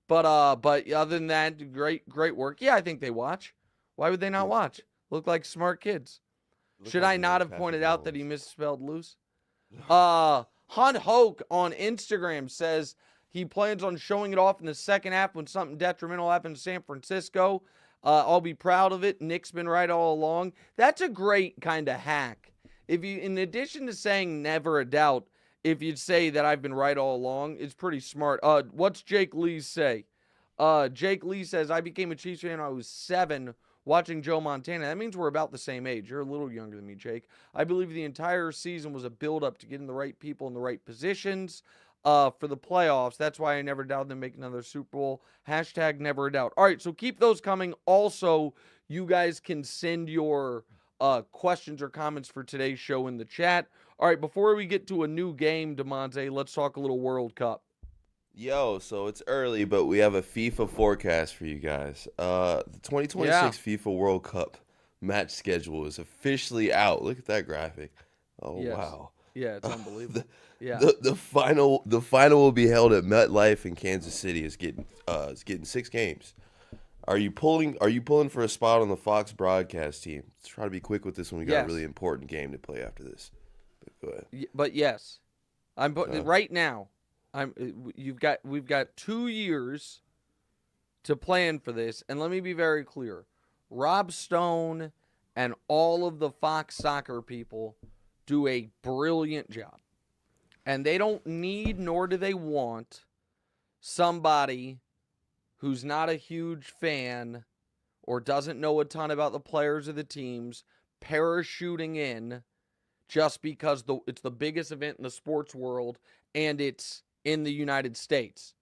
but other than that, great work. Yeah, I think they watch. Why would they not watch? Look like smart kids. Should I not have pointed out that he misspelled loose? Hunt Hoke on Instagram says he plans on showing it off in the second half when something detrimental happens in San Francisco. I'll be proud of it. Nick's been right all along. That's a great kind of hack. If you, in addition to saying never a doubt, if you'd say that I've been right all along, it's pretty smart. What's Jake Lee say? Jake Lee says, I became a Chiefs fan when I was 7 watching Joe Montana. That means we're about the same age. You're a little younger than me, Jake. I believe the entire season was a build-up to getting the right people in the right positions for the playoffs. That's why I never doubted them making another Super Bowl. Hashtag never a doubt. All right, so keep those coming. Also, you guys can send your questions or comments for today's show in the chat. All right, before we get to a new game, Damonza, let's talk a little World Cup.
Yo, so it's early, but we have a FIFA forecast for you guys. The 2026 FIFA World Cup match schedule is officially out. Look at that graphic. Oh, yes. Wow.
Yeah, it's unbelievable.
The final will be held at MetLife in Kansas City. It's getting 6 games. Are you pulling for a spot on the Fox broadcast team? Let's try to be quick with this one. We got a really important game to play after this. But go ahead.
But yes, I'm right now. We've got 2 years to plan for this, and let me be very clear. Rob Stone and all of the Fox soccer people do a brilliant job. And they don't need nor do they want somebody who's not a huge fan or doesn't know a ton about the players or the teams parachuting in just because it's the biggest event in the sports world and it's in the United States.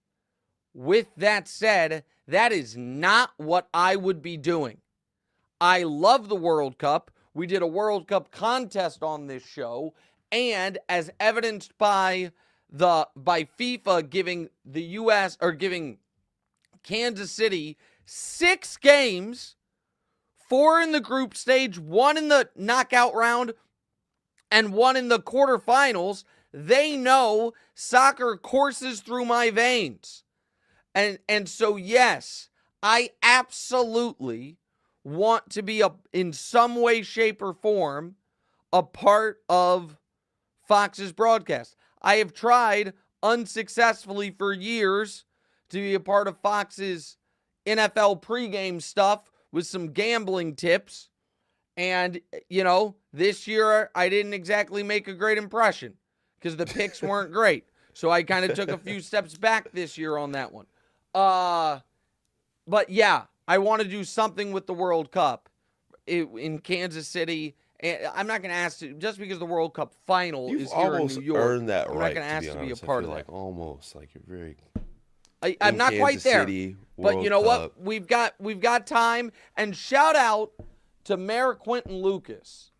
With that said, that is not what I would be doing. I love the World Cup. We did a World Cup contest on this show, and as evidenced by FIFA giving the US or giving Kansas City 6 games, 4 in the group stage, 1 in the knockout round, and 1 in the quarterfinals, they know soccer courses through my veins. And so, yes, I absolutely want to be in some way, shape, or form a part of Fox's broadcast. I have tried unsuccessfully for years to be a part of Fox's NFL pregame stuff with some gambling tips. And, this year I didn't exactly make a great impression because the picks weren't great. So I kind of took a few steps back this year on that one. But yeah, I want to do something with the World Cup in Kansas City. And I'm not going to ask to, just because the World Cup final is here in New York.
Earned that
I'm
right,
not going to ask to be a part of that.
Almost like you're very.
I'm not quite there.
City,
but you know
Cup.
what? We've got time. And shout out to Mayor Quentin Lucas.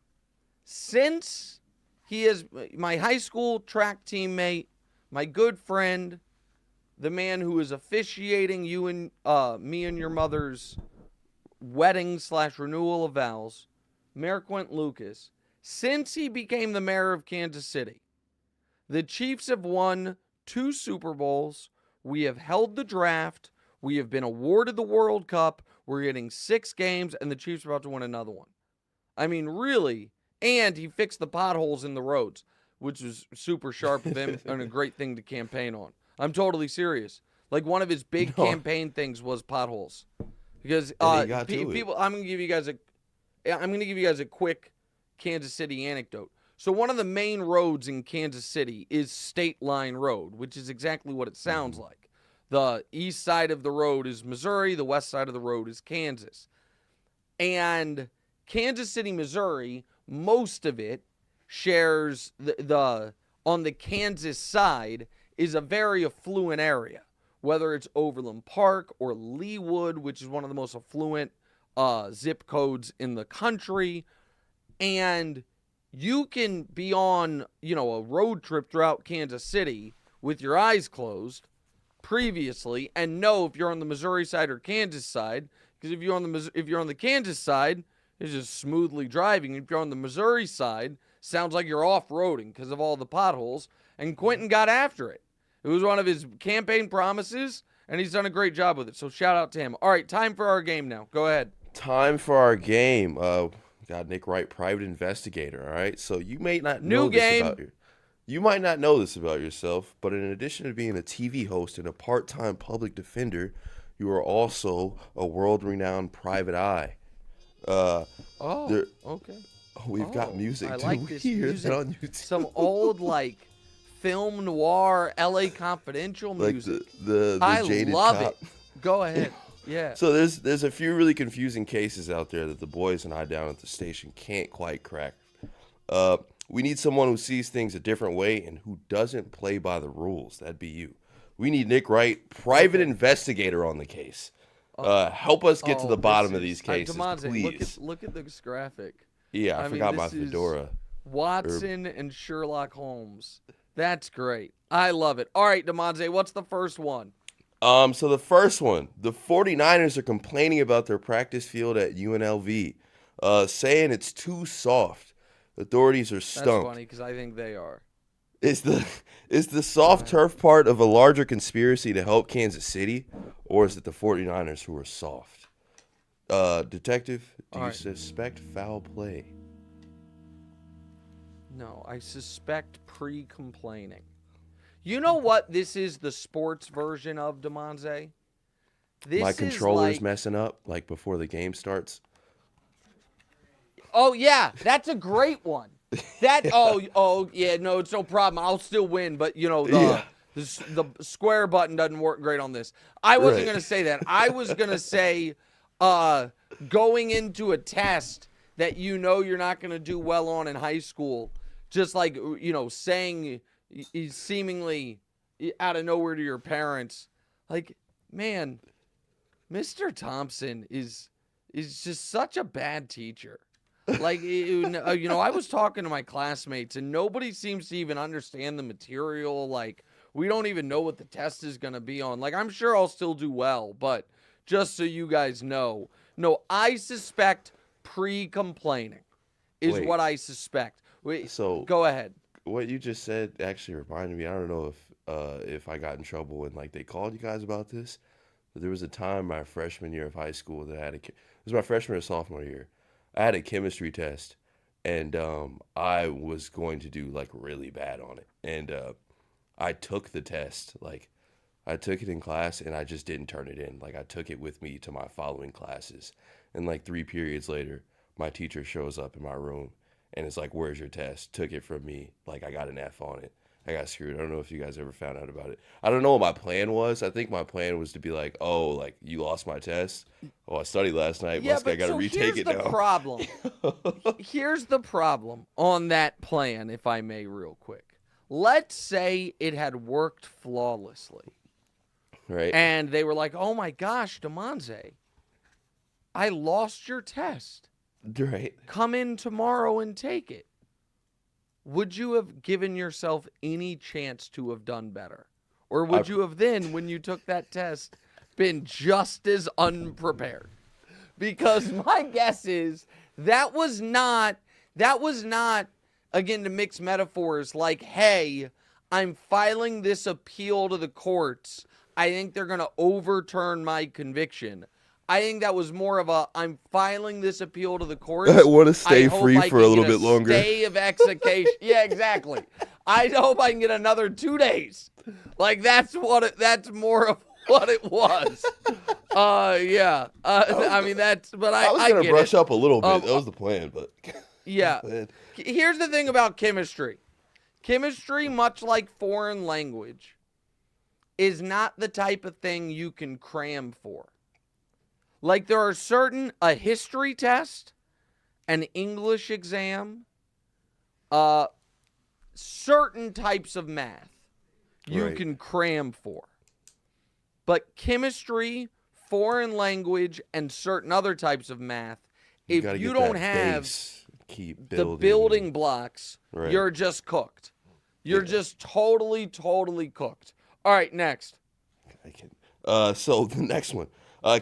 Since he is my high school track teammate, my good friend, the man who is officiating you and me and your mother's wedding / renewal of vows, Mayor Quentin Lucas, since he became the mayor of Kansas City, the Chiefs have won 2 Super Bowls. We have held the draft. We have been awarded the World Cup. We're getting 6 games, and the Chiefs are about to win another one. I mean, really. And he fixed the potholes in the roads, which was super sharp of him and a great thing to campaign on. I'm totally serious. Like, one of his big campaign things was potholes. Because people, I'm going to give you guys a quick Kansas City anecdote. So one of the main roads in Kansas City is State Line Road, which is exactly what it sounds like. The east side of the road is Missouri. The west side of the road is Kansas. And Kansas City, Missouri, most of it shares on the Kansas side is a very affluent area, whether it's Overland Park or Leawood, which is one of the most affluent zip codes in the country. And you can be on, a road trip throughout Kansas City with your eyes closed previously and know if you're on the Missouri side or Kansas side, because if you're on the Kansas side, it's just smoothly driving. If you're on the Missouri side, sounds like you're off-roading because of all the potholes. And Quentin got after it. It was one of his campaign promises, and he's done a great job with it. So shout out to him. All right, time for our game now. Go ahead.
Time for our game. Got Nick Wright, Private Investigator. All right, so you may not know you might not know this about yourself, but in addition to being a TV host and a part-time public defender, you are also a world-renowned private eye.
Okay.
We've got music.
I
Do
like
we
this
hear
music.
that on YouTube?
Some old film noir, LA Confidential music.
The
I
jaded
love
cop.
it. Go ahead. Yeah.
So there's a few really confusing cases out there that the boys and I down at the station can't quite crack. We need someone who sees things a different way and who doesn't play by the rules. That'd be you. We need Nick Wright, Private Investigator, on the case. Help us get to the bottom of these cases,
Damonza,
please.
Look at this graphic.
Yeah, I forgot my fedora.
Watson and Sherlock Holmes. That's great. I love it. All right, Damonza, what's the first one?
So the first one, the 49ers are complaining about their practice field at UNLV, saying it's too soft. Authorities are stumped.
That's funny because I think they are.
Is the soft turf part of a larger conspiracy to help Kansas City, or is it the 49ers who are soft? Detective, do you suspect foul play?
No, I suspect pre-complaining. You know what this is the sports version of, Damonza?
My controller's messing up, like before the game starts.
Oh, yeah, that's a great one. Yeah, no, it's no problem. I'll still win, but the square button doesn't work great on this. I wasn't
Right.
gonna say that. I was gonna say, going into a test that you're not gonna do well on in high school, just like saying seemingly out of nowhere to your parents, like, man, Mr. Thompson is just such a bad teacher. Like, I was talking to my classmates, and nobody seems to even understand the material. Like, we don't even know what the test is going to be on. Like, I'm sure I'll still do well, but just so you guys know, no, I suspect pre-complaining is
Wait.
what I suspect. Wait,
So
go ahead.
what you just said actually reminded me. I don't know if I got in trouble when like they called you guys about this, but there was a time my freshman year of high school that I had it was my freshman or sophomore year. I had a chemistry test, and I was going to do like really bad on it, and I took the test. Like, I took it in class, and I just didn't turn it in. Like, I took it with me to my following classes, and like 3 periods later, my teacher shows up in my room, and it's like, "Where's your test?" Took it from me. Like, I got an F on it. I got screwed. I don't know if you guys ever found out about it. I don't know what my plan was. I think my plan was to be like, "Oh, like, you lost my test. Oh, I studied last night.
Yeah,
Must I
but
got to
so
retake
here's
it
the
now."
problem. Here's the problem on that plan, if I may, real quick. Let's say it had worked flawlessly,
Right.
and they were like, "Oh my gosh, Damonza, I lost your test.
Right.
Come in tomorrow and take it." Would you have given yourself any chance to have done better? Or would you have then, when you took that test, been just as unprepared? Because my guess is that was not, again, to mix metaphors, like, hey, I'm filing this appeal to the courts. I think they're going to overturn my conviction. I think that was more of a, I'm filing this appeal to the courts.
I want to stay
hope
free
I
for a
can
little
get
bit longer.
Stay of execution. Yeah, exactly. I hope I can get another 2 days. Like, that's more of what it was. Yeah. I mean, but
I was
I
gonna
get
brush
it.
up a little bit. That was the plan, but
Yeah.
Go ahead.
Here's the thing about chemistry. Chemistry, much like foreign language, is not the type of thing you can cram for. Like, there are a history test, an English exam, certain types of math you
Right.
can cram for. But chemistry, foreign language, and certain other types of math, if
gotta
you
get
don't
that
have
base, keep
the
building.
building blocks,
Right.
you're just cooked. You're
Yeah.
just totally cooked. All right, next.
So the next one,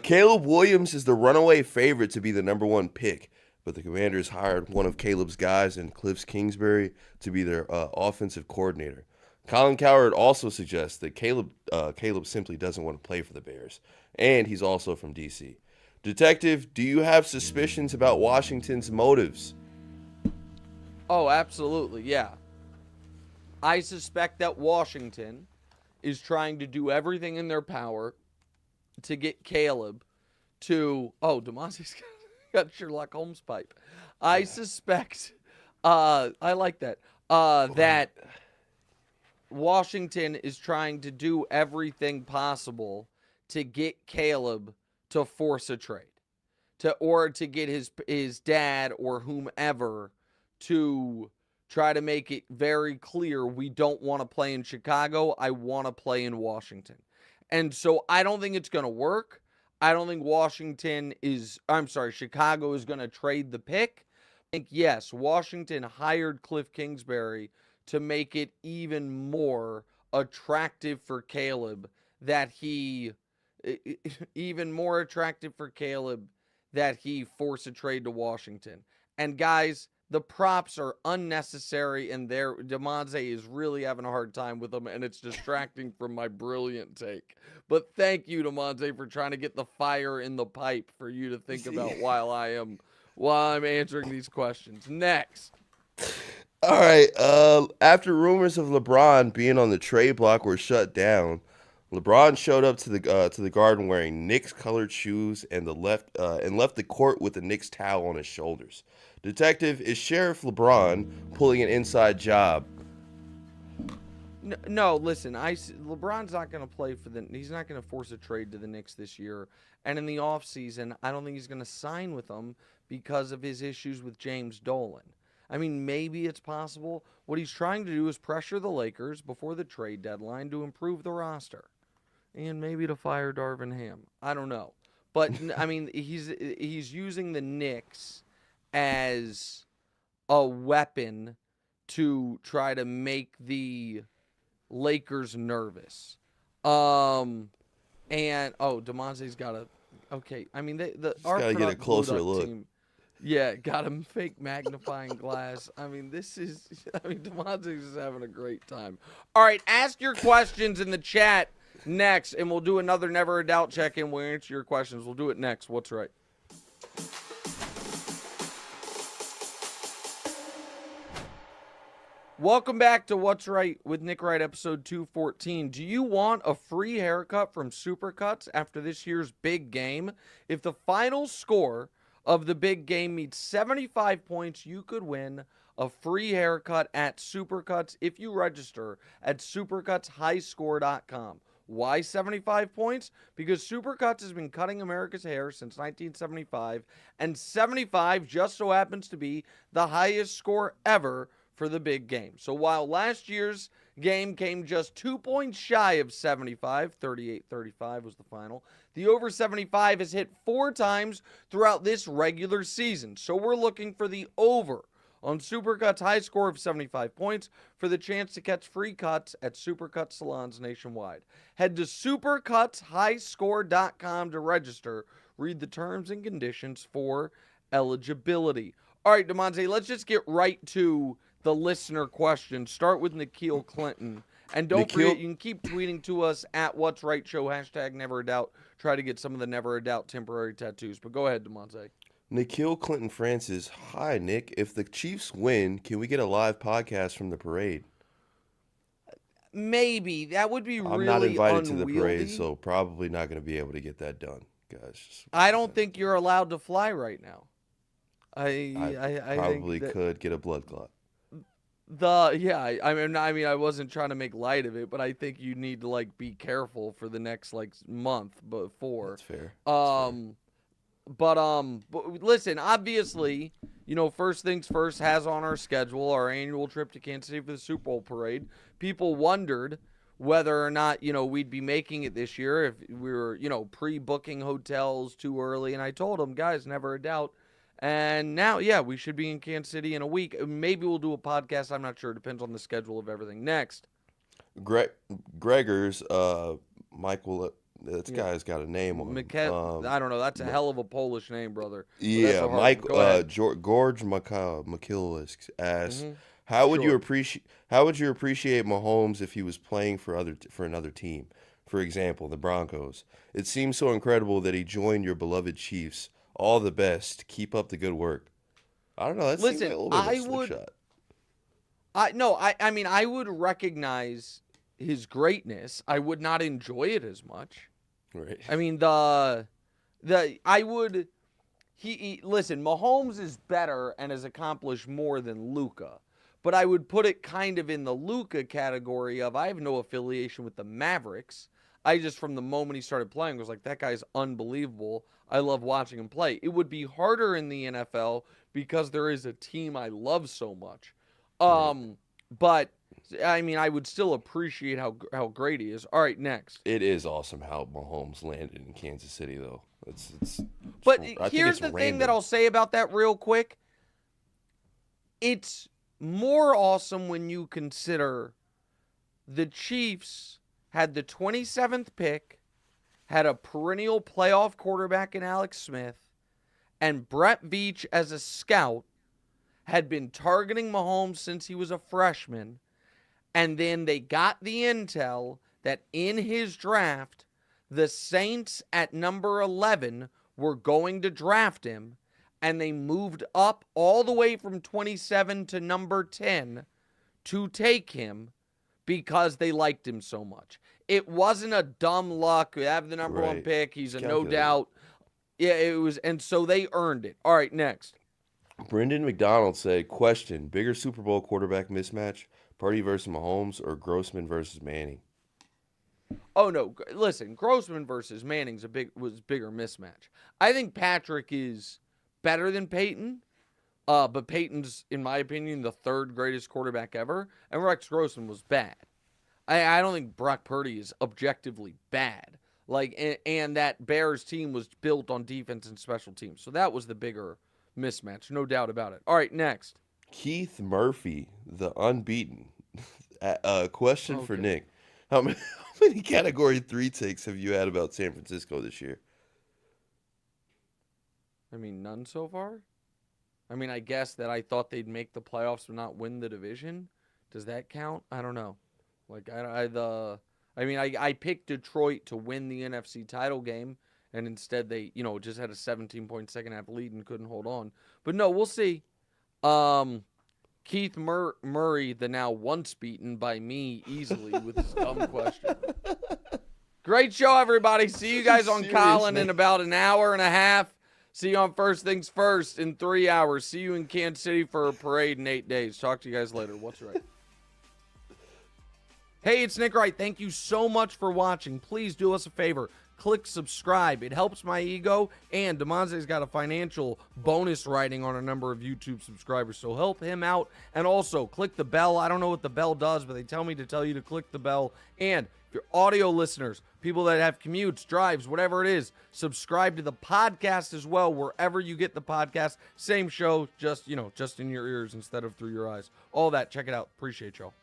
Caleb Williams is the runaway favorite to be the number 1 pick, but the Commanders hired one of Caleb's guys in Cliff Kingsbury to be their offensive coordinator. Colin Cowherd also suggests that Caleb simply doesn't want to play for the Bears, and he's also from D.C. Detective, do you have suspicions about Washington's motives?
Oh, absolutely, yeah. I suspect that Washington is trying to do everything in their power to get Caleb to... Oh, Damonza's got Sherlock Holmes pipe. I suspect... I like that. That Washington is trying to do everything possible to get Caleb to force a trade. Or to get his dad or whomever to try to make it very clear we don't want to play in Chicago. I want to play in Washington. And so I don't think it's going to work. I don't think Chicago is going to trade the pick. I think, yes, Washington hired Cliff Kingsbury to make it even more attractive for Caleb that he force a trade to Washington. And guys, the props are unnecessary, and Damonza is really having a hard time with them, and it's distracting from my brilliant take. But thank you, Damonza, for trying to get the fire in the pipe for you to think about while I'm answering these questions. Next.
All right. After rumors of LeBron being on the trade block were shut down, LeBron showed up to the Garden wearing Knicks colored shoes and left the court with the Knicks towel on his shoulders. Detective, is Sheriff LeBron pulling an inside job?
No, listen. LeBron's not going to play for he's not going to force a trade to the Knicks this year. And in the offseason, I don't think he's going to sign with them because of his issues with James Dolan. I mean, maybe it's possible. What he's trying to do is pressure the Lakers before the trade deadline to improve the roster. And maybe to fire Darvin Ham. I don't know. But, I mean, he's using the Knicks as a weapon to try to make the Lakers nervous. Damonza's got a... Okay, I mean, our
got to get a closer look.
Team, yeah, got a fake magnifying glass. I mean, Damonza's just having a great time. All right, ask your questions in the chat next, and we'll do another Never a Doubt check-in. We'll answer your questions. We'll do it next. What's right? Welcome back to What's Right with Nick Wright, episode 214. Do you want a free haircut from Supercuts after this year's big game? If the final score of the big game meets 75 points, you could win a free haircut at Supercuts if you register at supercutshighscore.com. Why 75 points? Because Supercuts has been cutting America's hair since 1975, and 75 just so happens to be the highest score ever for the big game. So while last year's game came just 2 points shy of 75, 38-35 was the final, the over 75 has hit 4 times throughout this regular season. So we're looking for the over on Supercuts' high score of 75 points for the chance to catch free cuts at Supercuts salons nationwide. Head to supercutshighscore.com to register. Read the terms and conditions for eligibility. All right, Damonza, let's just get right to the listener question. Start with Nikhil Clinton. And don't forget, you can keep tweeting to us at What's Right Show, hashtag Never a Doubt. Try to get some of the Never a Doubt temporary tattoos. But go ahead, Damonza.
Nikhil Clinton Francis, hi, Nick. If the Chiefs win, can we get a live podcast from the parade?
Maybe. That would be really
I'm not invited to the
unwieldy.
parade, so probably not going to be able to get that done, guys.
I don't think you're allowed to fly right now.
I probably could get a blood clot.
I wasn't trying to make light of it, but I think you need to be careful for the next month before.
That's fair.
But listen, obviously, first things first has on our schedule our annual trip to Kansas City for the Super Bowl parade. People wondered whether or not, we'd be making it this year if we were, pre-booking hotels too early. And I told them, guys, never a doubt. And now, we should be in Kansas City in a week. Maybe we'll do a podcast. I'm not sure. It depends on the schedule of everything. Next.
Gregor's, Michael, this guy's got a name on him.
I don't know. That's a hell of a Polish name, brother.
Yeah, Mike, George Mikhailis asks, how would you appreciate Mahomes if he was playing for another team? For example, the Broncos. It seems so incredible that he joined your beloved Chiefs. All the best. Keep up the good work. I don't know. That seems like a little bit of a slip shot.
I would recognize his greatness. I would not enjoy it as much.
Right.
I mean, listen, Mahomes is better and has accomplished more than Luka. But I would put it kind of in the Luka category of I have no affiliation with the Mavericks. I just, from the moment he started playing, was like, that guy's unbelievable. I love watching him play. It would be harder in the NFL because there is a team I love so much. But, I would still appreciate how great he is. All right, next.
It is awesome how Mahomes landed in Kansas City, though.
But here's the thing that I'll say about that real quick. It's more awesome when you consider the Chiefs had the 27th pick, had a perennial playoff quarterback in Alex Smith, and Brett Veach as a scout had been targeting Mahomes since he was a freshman, and then they got the intel that in his draft, the Saints at number 11 were going to draft him, and they moved up all the way from 27 to number 10 to take him because they liked him so much. it wasn't a dumb luck. We have the number one
Right.
pick. He's a no
Calculated.
doubt. Yeah, it was, and so they earned it. All right, next.
Brendan McDonald said, question, bigger Super Bowl quarterback mismatch, Purdy versus Mahomes or Grossman versus Manning?
Oh no, listen, Grossman versus Manning's was bigger mismatch. I think Patrick is better than Peyton, but Peyton's, in my opinion, the third greatest quarterback ever, and Rex Grossman was bad. I don't think Brock Purdy is objectively bad. And that Bears team was built on defense and special teams, so that was the bigger mismatch, no doubt about it. All right, next.
Keith Murphy, the unbeaten. Question for
Okay.
Nick. How many Category 3 takes have you had about San Francisco this year?
I mean, none so far. I mean, I guess that I thought they'd make the playoffs but not win the division. Does that count? I don't know. Like I picked Detroit to win the NFC title game, and instead they, just had a 17-point second half lead and couldn't hold on. But no, we'll see. Keith Murray, the now once beaten by me easily with his dumb question. Great show, everybody. See you guys on
Serious,
Colin in
man.
about an hour and a half. See you on First Things First in 3 hours. See you in Kansas City for a parade in 8 days. Talk to you guys later. What's right? Hey, it's Nick Wright. Thank you so much for watching. Please do us a favor. Click subscribe. It helps my ego, and Damonza's got a financial bonus writing on a number of YouTube subscribers, so help him out. And also, click the bell. I don't know what the bell does, but they tell me to tell you to click the bell. And if you're audio listeners, people that have commutes, drives, whatever it is, subscribe to the podcast as well, wherever you get the podcast. Same show, just in your ears instead of through your eyes. All that. Check it out. Appreciate y'all.